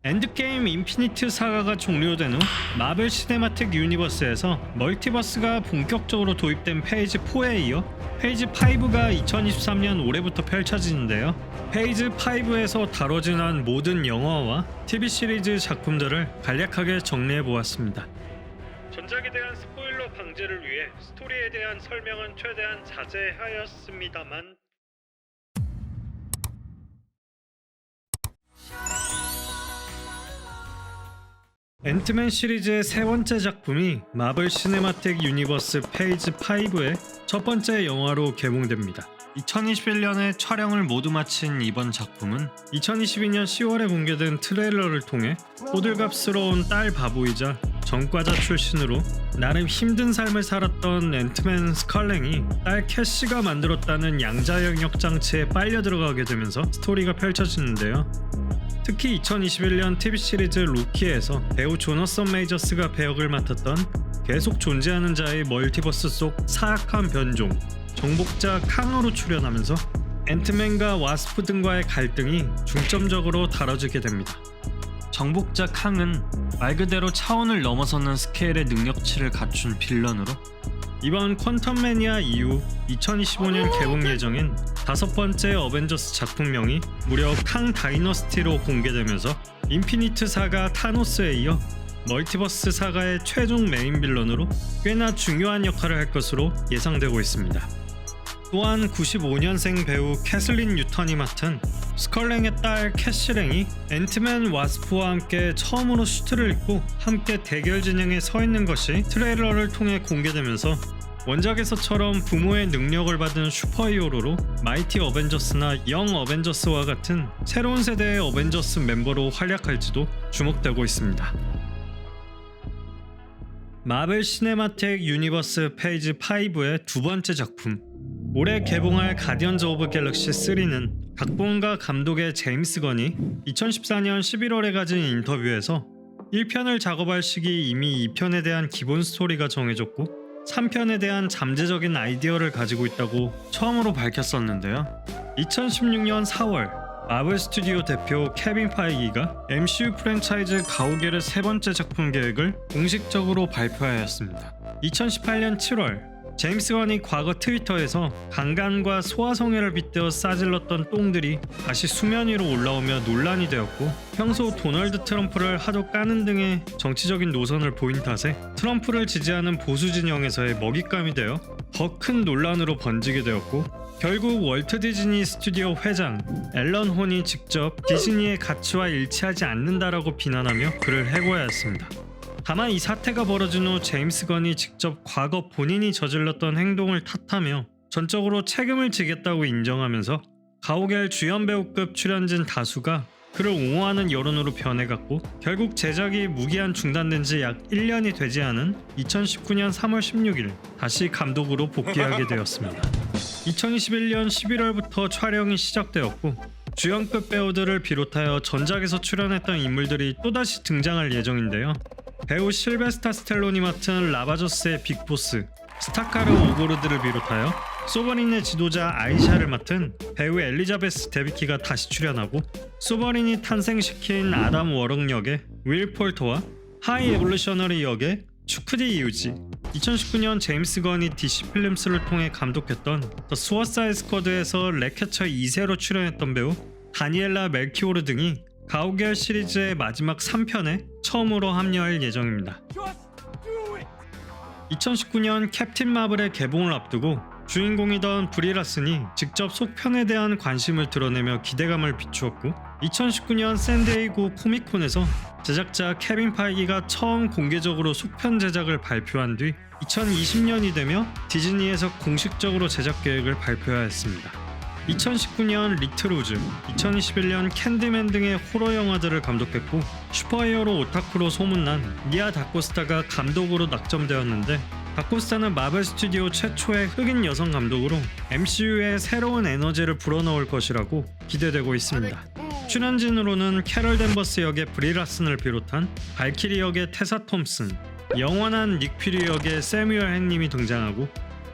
엔드게임 인피니트 사가가 종료된 후 마블 시네마틱 유니버스에서 멀티버스가 본격적으로 도입된 페이지 4에 이어 페이지 5가 2023년 올해부터 펼쳐지는데요. 페이지 5에서 다뤄진 모든 영화와 TV 시리즈 작품들을 간략하게 정리해보았습니다. 전작에 대한 스포일러 방지를 위해 스토리에 대한 설명은 최대한 자제하였습니다만 앤트맨 시리즈의 세 번째 작품이 마블 시네마틱 유니버스 페이지 5의 첫 번째 영화로 개봉됩니다. 2021년에 촬영을 모두 마친 이번 작품은 2022년 10월에 공개된 트레일러를 통해 호들갑스러운 딸 바보이자 전과자 출신으로 나름 힘든 삶을 살았던 앤트맨 스컬랭이 딸 캐시가 만들었다는 양자 영역 장치에 빨려 들어가게 되면서 스토리가 펼쳐지는데요. 특히 2021년 TV 시리즈 로키에서 배우 조너선 메이저스가 배역을 맡았던 계속 존재하는 자의 멀티버스 속 사악한 변종 정복자 캉으로 출연하면서 앤트맨과 와스프 등과의 갈등이 중점적으로 다뤄지게 됩니다. 정복자 캉은 말 그대로 차원을 넘어서는 스케일의 능력치를 갖춘 빌런으로 이번 퀀텀 매니아 이후 2025년 개봉 예정인 다섯 번째 어벤져스 작품명이 무려 캉 다이너스티로 공개되면서 인피니트 사가 타노스에 이어 멀티버스 사가의 최종 메인 빌런으로 꽤나 중요한 역할을 할 것으로 예상되고 있습니다. 또한 95년생 배우 캐슬린 뉴턴이 맡은 스컬랭의 딸 캐시랭이 앤트맨 와스프와 함께 처음으로 슈트를 입고 함께 대결 진영에 서 있는 것이 트레일러를 통해 공개되면서 원작에서처럼 부모의 능력을 받은 슈퍼히어로로 마이티 어벤져스나 영 어벤져스와 같은 새로운 세대의 어벤져스 멤버로 활약할지도 주목되고 있습니다. 마블 시네마틱 유니버스 페이지 5의 두 번째 작품 올해 개봉할 가디언즈 오브 갤럭시 3는 각본가 감독의 제임스 건이 2014년 11월에 가진 인터뷰에서 1편을 작업할 시기 이미 2편에 대한 기본 스토리가 정해졌고 3편에 대한 잠재적인 아이디어를 가지고 있다고 처음으로 밝혔었는데요. 2016년 4월 마블 스튜디오 대표 케빈 파이기가 MCU 프랜차이즈 가오갤의 세 번째 작품 계획을 공식적으로 발표하였습니다. 2018년 7월 제임스 건이 과거 트위터에서 강간과 소아성애를 빗대어 싸질렀던 똥들이 다시 수면 위로 올라오며 논란이 되었고 평소 도널드 트럼프를 하도 까는 등의 정치적인 노선을 보인 탓에 트럼프를 지지하는 보수 진영에서의 먹잇감이 되어 더 큰 논란으로 번지게 되었고 결국 월트 디즈니 스튜디오 회장 앨런 혼이 직접 디즈니의 가치와 일치하지 않는다라고 비난하며 그를 해고하였습니다. 다만 이 사태가 벌어진 후 제임스 건이 직접 과거 본인이 저질렀던 행동을 탓하며 전적으로 책임을 지겠다고 인정하면서 가오갤 주연 배우급 출연진 다수가 그를 옹호하는 여론으로 변해갔고 결국 제작이 무기한 중단된 지 약 1년이 되지 않은 2019년 3월 16일 다시 감독으로 복귀하게 되었습니다. 2021년 11월부터 촬영이 시작되었고 주연급 배우들을 비롯하여 전작에서 출연했던 인물들이 또다시 등장할 예정인데요. 배우 실베스타 스텔론이 맡은 라바조스의 빅보스 스타카르 오고르드를 비롯하여 소버린의 지도자 아이샤를 맡은 배우 엘리자베스 데비키가 다시 출연하고 소버린이 탄생시킨 아담 워럭 역의 윌 폴터와 하이 에볼루셔너리 역의 추크디 이우지 2019년 제임스 건이 DC 필름스를 통해 감독했던 더 수어사이드 스쿼드에서 렉캐처 2세로 출연했던 배우 다니엘라 멜키오르 등이 가오갤 시리즈의 마지막 3편에 처음으로 합류할 예정입니다. 2019년 캡틴 마블의 개봉을 앞두고 주인공이던 브리 라슨이 직접 속편에 대한 관심을 드러내며 기대감을 비추었고 2019년 샌디에이고 코믹콘에서 제작자 케빈 파이기가 처음 공개적으로 속편 제작을 발표한 뒤 2020년이 되며 디즈니에서 공식적으로 제작 계획을 발표하였습니다. 2019년 리틀 우즈, 2021년 캔디맨 등의 호러 영화들을 감독했고 슈퍼히어로 오타쿠로 소문난 니아 다코스타가 감독으로 낙점되었는데 다코스타는 마블 스튜디오 최초의 흑인 여성 감독으로 MCU에 새로운 에너지를 불어넣을 것이라고 기대되고 있습니다. 출연진으로는 캐럴 댄버스 역의 브리 라슨을 비롯한 발키리 역의 테사 톰슨, 영원한 닉 퓨리 역의 세뮤얼 행님이 등장하고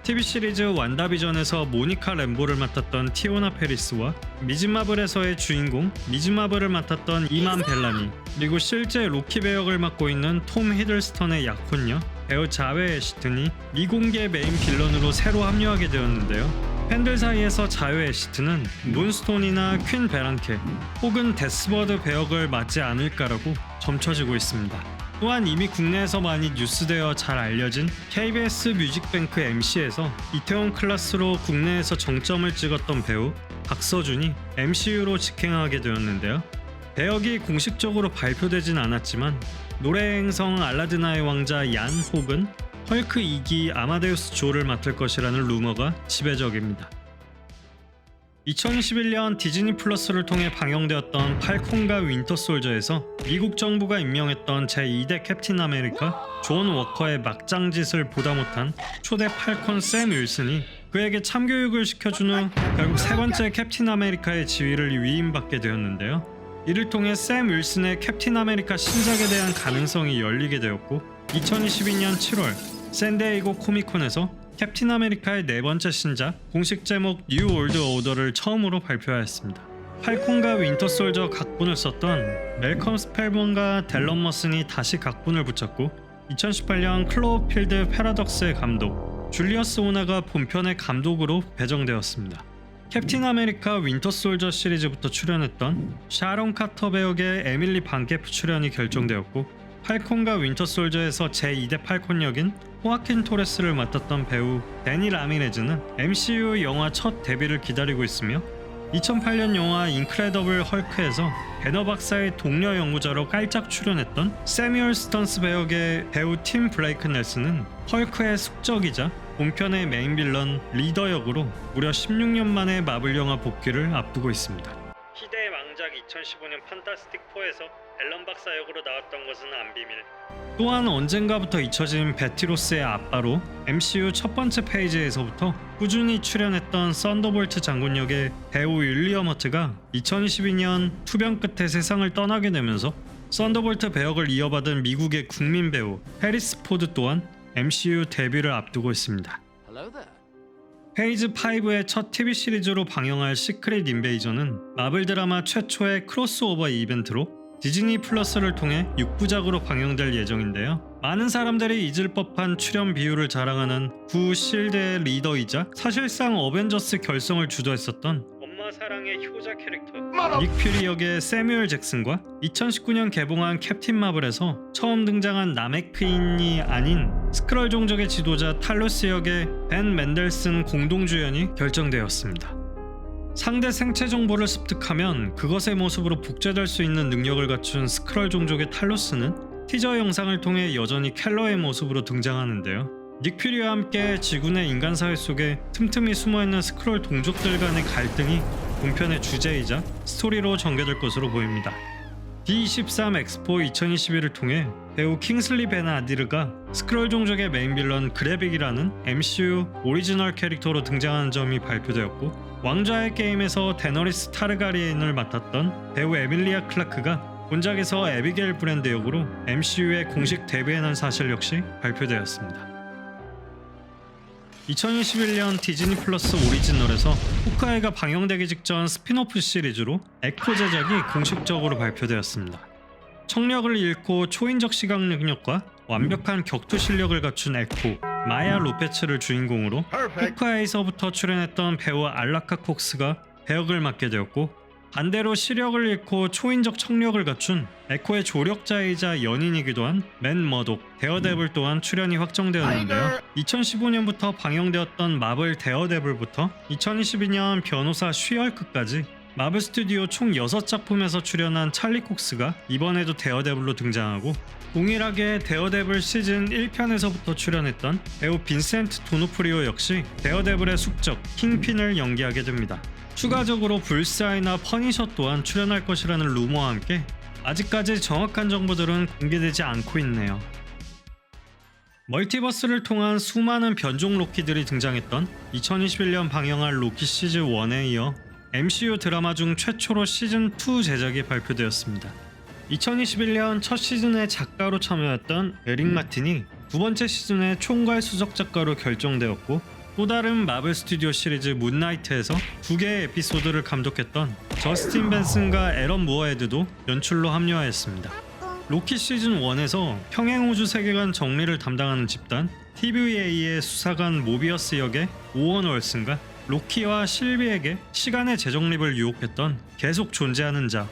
TV 시리즈 완다비전에서 모니카 램보를 맡았던 티오나 페리스와 미즈 마블에서의 주인공 미즈 마블을 맡았던 이만 벨라미, 그리고 실제 로키 배역을 맡고 있는 톰 히들스턴의 약혼녀 배우 자웨 애시튼이 미공개 메인 빌런으로 새로 합류하게 되었는데요. 팬들 사이에서 자웨 애시튼은 문스톤이나 퀸 베랑케 혹은 데스버드 배역을 맡지 않을까라고 점쳐지고 있습니다. 또한 이미 국내에서 많이 뉴스되어 잘 알려진 KBS 뮤직뱅크 MC에서 이태원 클래스로 국내에서 정점을 찍었던 배우 박서준이 MCU로 직행하게 되었는데요. 배역이 공식적으로 발표되진 않았지만 노래의 행성 알라드나의 왕자 얀 혹은 헐크 2기 아마데우스 조를 맡을 것이라는 루머가 지배적입니다. 2021년 디즈니 플러스를 통해 방영되었던 팔콘과 윈터 솔저에서 미국 정부가 임명했던 제2대 캡틴 아메리카 존 워커의 막장짓을 보다 못한 초대 팔콘 샘 윌슨이 그에게 참교육을 시켜준 후 결국 세 번째 캡틴 아메리카의 지위를 위임받게 되었는데요. 이를 통해 샘 윌슨의 캡틴 아메리카 신작에 대한 가능성이 열리게 되었고 2022년 7월 샌디에이고 코미콘에서 캡틴 아메리카의 네 번째 신작 공식 제목 뉴 월드 오더를 처음으로 발표하였습니다. 팔콘과 윈터 솔저 각본을 썼던 멜컴 스펠본과 델런 머슨이 다시 각본을 붙였고 2018년 클로우필드 패러독스의 감독 줄리어스 오나가 본편의 감독으로 배정되었습니다. 캡틴 아메리카 윈터 솔저 시리즈부터 출연했던 샤론 카터 배역의 에밀리 반게프 출연이 결정되었고 팔콘과 윈터 솔저에서 제2대 팔콘 역인 호아킨 토레스를 맡았던 배우 데니 라미레즈는 MCU 영화 첫 데뷔를 기다리고 있으며 2008년 영화 인크레더블 헐크에서 배너 박사의 동료 연구자로 깔짝 출연했던 세뮤얼 스턴스 배역의 배우 팀 브레이크 넬슨은 헐크의 숙적이자 본편의 메인 빌런 리더 역으로 무려 16년 만에 마블 영화 복귀를 앞두고 있습니다. 희대의 왕작 2015년 판타스틱 4에서 앨런 박사 역으로 나왔던 것은 안 비밀. 또한 언젠가부터 잊혀진 베티로스의 아빠로 MCU 첫 번째 페이지에서부터 꾸준히 출연했던 썬더볼트 장군 역의 배우 윌리엄 허트가 2022년 투병 끝에 세상을 떠나게 되면서 썬더볼트 배역을 이어받은 미국의 국민 배우 해리스 포드 또한 MCU 데뷔를 앞두고 있습니다. 페이즈 5의 첫 TV 시리즈로 방영할 시크릿 인베이전은 마블 드라마 최초의 크로스오버 이벤트로 디즈니 플러스를 통해 6부작으로 방영될 예정인데요. 많은 사람들이 잊을 법한 출연 비율을 자랑하는 구 실드의 리더이자 사실상 어벤져스 결성을 주도했었던 엄마 사랑의 효자 캐릭터 닉 퓨리 역의 세뮤얼 잭슨과 2019년 개봉한 캡틴 마블에서 처음 등장한 나메크인이 아닌 스크럴 종족의 지도자 탈로스 역의 벤 맨델슨 공동주연이 결정되었습니다. 상대 생체 정보를 습득하면 그것의 모습으로 복제될 수 있는 능력을 갖춘 스크럴 종족의 탈로스는 티저 영상을 통해 여전히 켈러의 모습으로 등장하는데요. 닉 퓨리와 함께 지구 내 인간 사회 속에 틈틈이 숨어있는 스크롤 동족들 간의 갈등이 본편의 주제이자 스토리로 전개될 것으로 보입니다. D23 엑스포 2021을 통해 배우 킹슬리 벤 아디르가 스크롤 종족의 메인 빌런 그래빅이라는 MCU 오리지널 캐릭터로 등장하는 점이 발표되었고 왕좌의 게임에서 데너리스 타르가리엔을 맡았던 배우 에밀리아 클라크가 본작에서 에비게일 브랜드 역으로 MCU에 공식 데뷔하는 사실 역시 발표되었습니다. 2021년 디즈니 플러스 오리지널에서 호크아이가 방영되기 직전 스핀오프 시리즈로 에코 제작이 공식적으로 발표되었습니다. 청력을 잃고 초인적 시각 능력과 완벽한 격투 실력을 갖춘 에코 마야 로페츠를 주인공으로 호크아이에서부터 출연했던 배우 알라카 콕스가 배역을 맡게 되었고 반대로 시력을 잃고 초인적 청력을 갖춘 에코의 조력자이자 연인이기도 한 맨 머독, 데어데블 또한 출연이 확정되었는데요. 2015년부터 방영되었던 마블 데어데블부터 2022년 변호사 쉬얼크까지 마블 스튜디오 총 6작품에서 출연한 찰리 콕스가 이번에도 데어데블로 등장하고 동일하게 데어데블 시즌 1편에서부터 출연했던 배우 빈센트 도노프리오 역시 데어데블의 숙적 킹핀을 연기하게 됩니다. 추가적으로 불스아이나 퍼니셔 또한 출연할 것이라는 루머와 함께 아직까지 정확한 정보들은 공개되지 않고 있네요. 멀티버스를 통한 수많은 변종 로키들이 등장했던 2021년 방영할 로키 시즌 1에 이어 MCU 드라마 중 최초로 시즌 2 제작이 발표되었습니다. 2021년 첫 시즌의 작가로 참여했던 에릭 마틴이 두 번째 시즌의 총괄 수석 작가로 결정되었고 또 다른 마블 스튜디오 시리즈 문나이트에서 2개의 에피소드를 감독했던 저스틴 벤슨과 에런 무어헤드도 연출로 합류하였습니다. 로키 시즌 1에서 평행우주 세계관 정리를 담당하는 집단 TVA의 수사관 모비어스 역의 오원 월슨과 로키와 실비에게 시간의 재정립을 유혹했던 계속 존재하는 자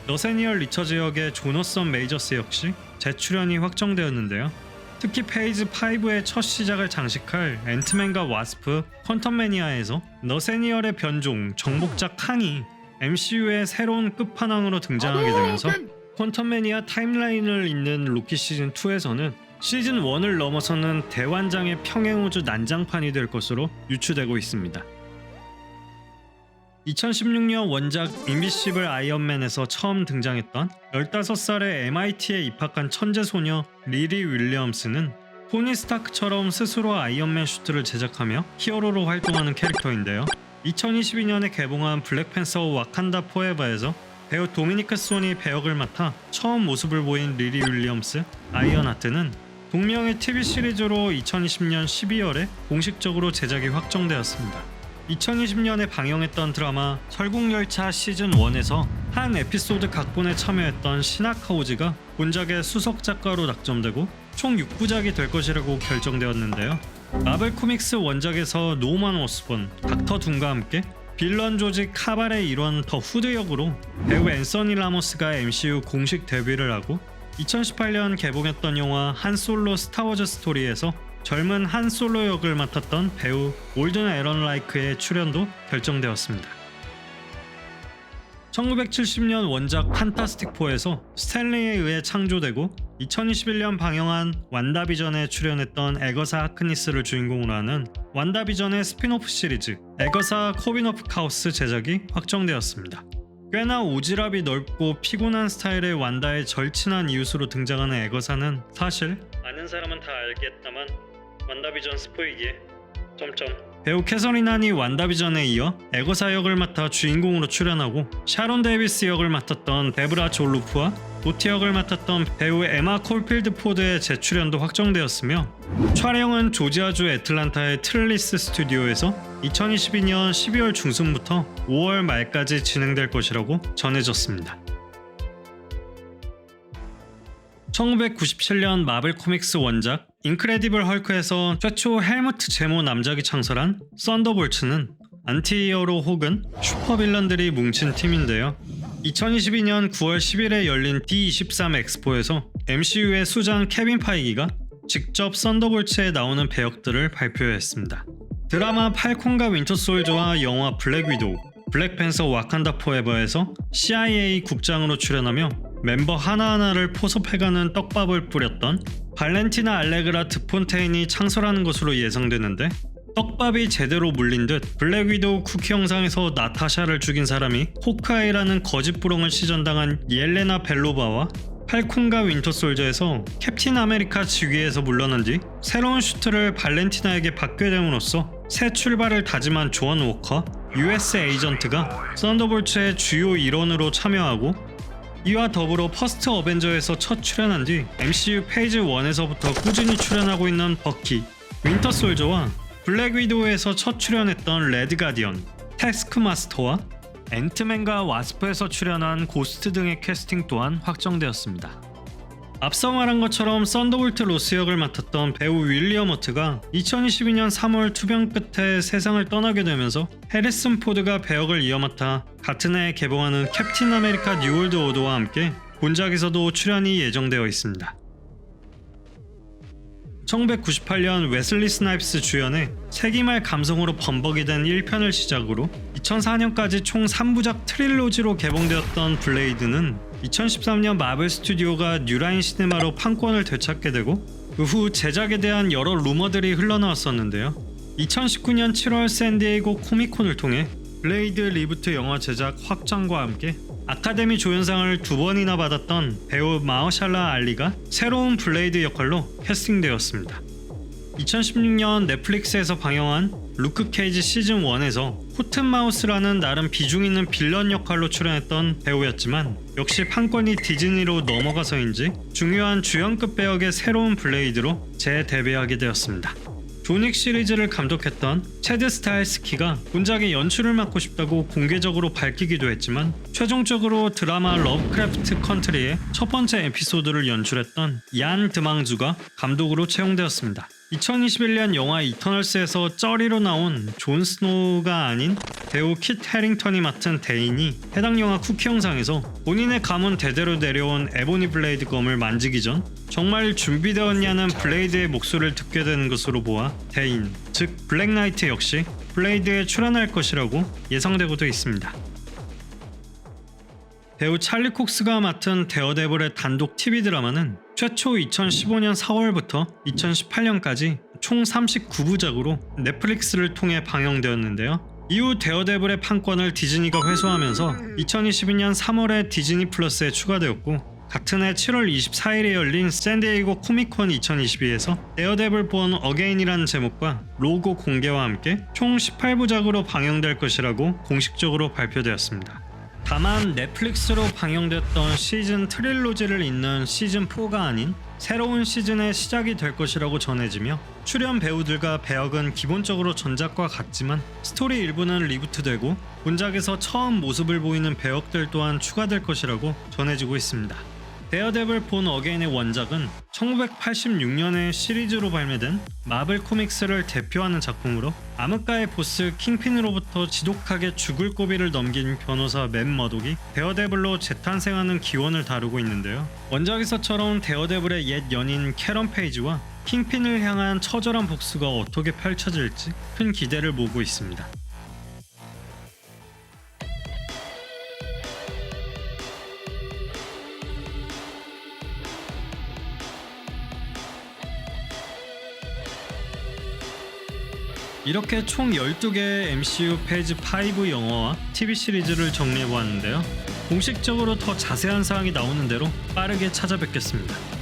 너세니얼 리처즈 역의 조너선 메이저스 역시 재출연이 확정되었는데요. 특히 페이지 5의 첫 시작을 장식할 앤트맨과 와스프 퀀텀매니아에서 너세니얼의 변종 정복자 캉이 MCU의 새로운 끝판왕으로 등장하게 되면서 퀀텀매니아 타임라인을 잇는 로키 시즌 2에서는 시즌 1을 넘어서는 대환장의 평행우주 난장판이 될 것으로 유추되고 있습니다. 2016년 원작 인비시블 아이언맨에서 처음 등장했던 15살의 MIT에 입학한 천재소녀 리리 윌리엄스는 토니 스타크처럼 스스로 아이언맨 슈트를 제작하며 히어로로 활동하는 캐릭터인데요. 2022년에 개봉한 블랙팬서 와칸다 포에버에서 배우 도미니크 손이 배역을 맡아 처음 모습을 보인 리리 윌리엄스 아이언하트는 동명의 TV 시리즈로 2020년 12월에 공식적으로 제작이 확정되었습니다. 2020년에 방영했던 드라마 설국열차 시즌 1에서 한 에피소드 각본에 참여했던 시나카오지가 본작의 수석 작가로 낙점되고 총 6부작이 될 것이라고 결정되었는데요. 마블 코믹스 원작에서 노만 오스본, 닥터 둠과 함께 빌런 조직 카발의 일원 더 후드 역으로 배우 앤서니 라모스가 MCU 공식 데뷔를 하고 2018년 개봉했던 영화 한 솔로 스타워즈 스토리에서 젊은 한 솔로 역을 맡았던 배우 올든 에런 라이크의 출연도 결정되었습니다. 1970년 원작 판타스틱 4에서 스탠리에 의해 창조되고 2021년 방영한 완다비전에 출연했던 에거사 하크니스를 주인공으로 하는 완다비전의 스핀오프 시리즈 에거사 코빈 오브 카오스 제작이 확정되었습니다. 꽤나 오지랖이 넓고 피곤한 스타일의 완다의 절친한 이웃으로 등장하는 에거사는 사실 아는 사람은 다 알겠다만 완다비전 스포이기에 배우 캐서린 한이 완다비전에 이어 에거사 역을 맡아 주인공으로 출연하고 샤론 데이비스 역을 맡았던 데브라 졸루프와 도티 역을 맡았던 배우 에마 콜필드 포드의 재출연도 확정되었으며 촬영은 조지아주 애틀란타의 트릴리스 스튜디오에서 2022년 12월 중순부터 5월 말까지 진행될 것이라고 전해졌습니다. 1997년 마블 코믹스 원작 인크레디블 헐크에서 최초 헬무트 제모 남작이 창설한 썬더볼츠는 안티히어로 혹은 슈퍼빌런들이 뭉친 팀인데요. 2022년 9월 10일에 열린 D23 엑스포에서 MCU의 수장 케빈 파이기가 직접 썬더볼츠에 나오는 배역들을 발표했습니다. 드라마 팔콘과 윈터 솔저와 영화 블랙 위도우, 블랙팬서 와칸다 포에버에서 CIA 국장으로 출연하며 멤버 하나하나를 포섭해가는 떡밥을 뿌렸던 발렌티나 알레그라 드폰테인이 창설하는 것으로 예상되는데 떡밥이 제대로 물린 듯 블랙 위도우 쿠키 영상에서 나타샤를 죽인 사람이 호크아이라는 거짓부렁을 시전당한 옐레나 벨로바와 팔콘과 윈터 솔저에서 캡틴 아메리카 직위에서 물러난 뒤 새로운 슈트를 발렌티나에게 받게 됨으로써 새 출발을 다짐한 조언 워커, US 에이전트가 썬더볼츠의 주요 일원으로 참여하고 이와 더불어 퍼스트 어벤져에서 첫 출연한 뒤 MCU 페이지 1에서부터 꾸준히 출연하고 있는 버키, 윈터 솔저와 블랙 위도우에서 첫 출연했던 레드 가디언, 태스크마스터와 앤트맨과 와스프에서 출연한 고스트 등의 캐스팅 또한 확정되었습니다. 앞서 말한 것처럼 썬더볼트 로스 역을 맡았던 배우 윌리엄 허트가 2022년 3월 투병 끝에 세상을 떠나게 되면서 해리슨 포드가 배역을 이어맡아 같은 해에 개봉하는 캡틴 아메리카 뉴월드 오더와 함께 본작에서도 출연이 예정되어 있습니다. 1998년 웨슬리 스나이프스 주연의 세기말 감성으로 범벅이 된 1편을 시작으로 2004년까지 총 3부작 트릴로지로 개봉되었던 블레이드는 2013년 마블 스튜디오가 뉴라인 시네마로 판권을 되찾게 되고 그 후 제작에 대한 여러 루머들이 흘러나왔었는데요. 2019년 7월 샌디에이고 코미콘을 통해 블레이드 리부트 영화 제작 확장과 함께 아카데미 조연상을 2번이나 받았던 배우 마허샬라 알리가 새로운 블레이드 역할로 캐스팅되었습니다. 2016년 넷플릭스에서 방영한 루크 케이지 시즌 1에서 호튼마우스라는 나름 비중 있는 빌런 역할로 출연했던 배우였지만 역시 판권이 디즈니로 넘어가서인지 중요한 주연급 배역의 새로운 블레이드로 재데뷔하게 되었습니다. 존윅 시리즈를 감독했던 체드 스타헬스키가 본작의 연출을 맡고 싶다고 공개적으로 밝히기도 했지만 최종적으로 드라마 러브크래프트 컨트리의 첫 번째 에피소드를 연출했던 얀 드망주가 감독으로 채용되었습니다. 2021년 영화 이터널스에서 쩌리로 나온 존 스노우가 아닌 배우 킷 해링턴이 맡은 데인이 해당 영화 쿠키 영상에서 본인의 가문 대대로 내려온 에보니 블레이드 검을 만지기 전 정말 준비되었냐는 블레이드의 목소리를 듣게 되는 것으로 보아 데인, 즉 블랙 나이트 역시 블레이드에 출연할 것이라고 예상되고도 있습니다. 배우 찰리 콕스가 맡은 데어데블의 단독 TV 드라마는 최초 2015년 4월부터 2018년까지 총 39부작으로 넷플릭스를 통해 방영되었는데요. 이후 데어데블의 판권을 디즈니가 회수하면서 2022년 3월에 디즈니 플러스에 추가되었고 같은 해 7월 24일에 열린 샌디에이고 코믹콘 2022에서 데어데블 본 어게인이라는 제목과 로고 공개와 함께 총 18부작으로 방영될 것이라고 공식적으로 발표되었습니다. 다만 넷플릭스로 방영됐던 시즌 트릴로지를 잇는 시즌4가 아닌 새로운 시즌의 시작이 될 것이라고 전해지며 출연 배우들과 배역은 기본적으로 전작과 같지만 스토리 일부는 리부트되고 본작에서 처음 모습을 보이는 배역들 또한 추가될 것이라고 전해지고 있습니다. 데어데블 본 어게인의 원작은 1986년에 시리즈로 발매된 마블 코믹스를 대표하는 작품으로 암흑가의 보스 킹핀으로부터 지독하게 죽을 고비를 넘긴 변호사 맷 머독이 데어데블로 재탄생하는 기원을 다루고 있는데요. 원작에서처럼 데어데블의 옛 연인 캐런 페이지와 킹핀을 향한 처절한 복수가 어떻게 펼쳐질지 큰 기대를 모으고 있습니다. 이렇게 총 12개의 MCU 페이지 5 영화와 TV 시리즈를 정리해보았는데요. 공식적으로 더 자세한 사항이 나오는 대로 빠르게 찾아뵙겠습니다.